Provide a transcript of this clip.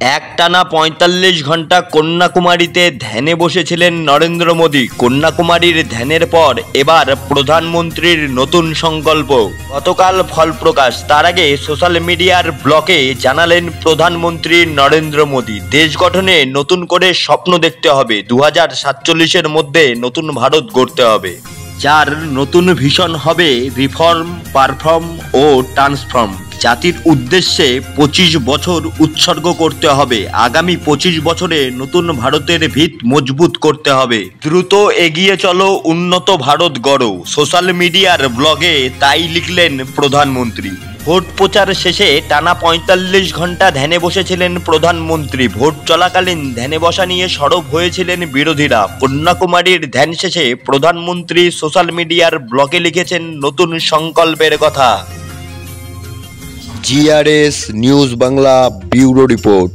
একটানা ৪৫ ঘন্টা কন্যাকুমারীতে ধ্যানে বসেছিলেন নরেন্দ্র মোদী। কন্যাকুমারীর ধ্যানের পর এবার প্রধানমন্ত্রীর নতুন সংকল্প। গতকাল ফল প্রকাশ। তার আগে সোশ্যাল মিডিয়ার ব্লকে জানালেন প্রধানমন্ত্রী নরেন্দ্র মোদী, দেশ গঠনে নতুন করে স্বপ্ন দেখতে হবে। ২০৪৭-এর মধ্যে নতুন ভারত গড়তে হবে, যার নতুন ভিশন হবে রিফর্ম, পারফর্ম ও ট্রান্সফর্ম। জাতির উদ্দেশ্যে ২৫ বছর উৎসর্গ করতে হবে। আগামী ২৫ বছরে নতুন ভারতের ভিত মজবুত করতে হবে। দ্রুত এগিয়ে চলো, উন্নত ভারত গড়ো। সোশ্যাল মিডিয়ার ব্লগে তাই লিখলেন প্রধানমন্ত্রী। ভোট প্রচার শেষে টানা ৪৫ ঘন্টা ধ্যানে বসেছিলেন প্রধানমন্ত্রী। ভোট চলাকালীন ধ্যানে বসা নিয়ে সরব হয়েছিলেন বিরোধীরা। কন্যাকুমারীর ধ্যান শেষে প্রধানমন্ত্রী সোশ্যাল মিডিয়ার ব্লগে লিখেছেন নতুন সংকল্পের কথা। GRS news Bangla bureau report.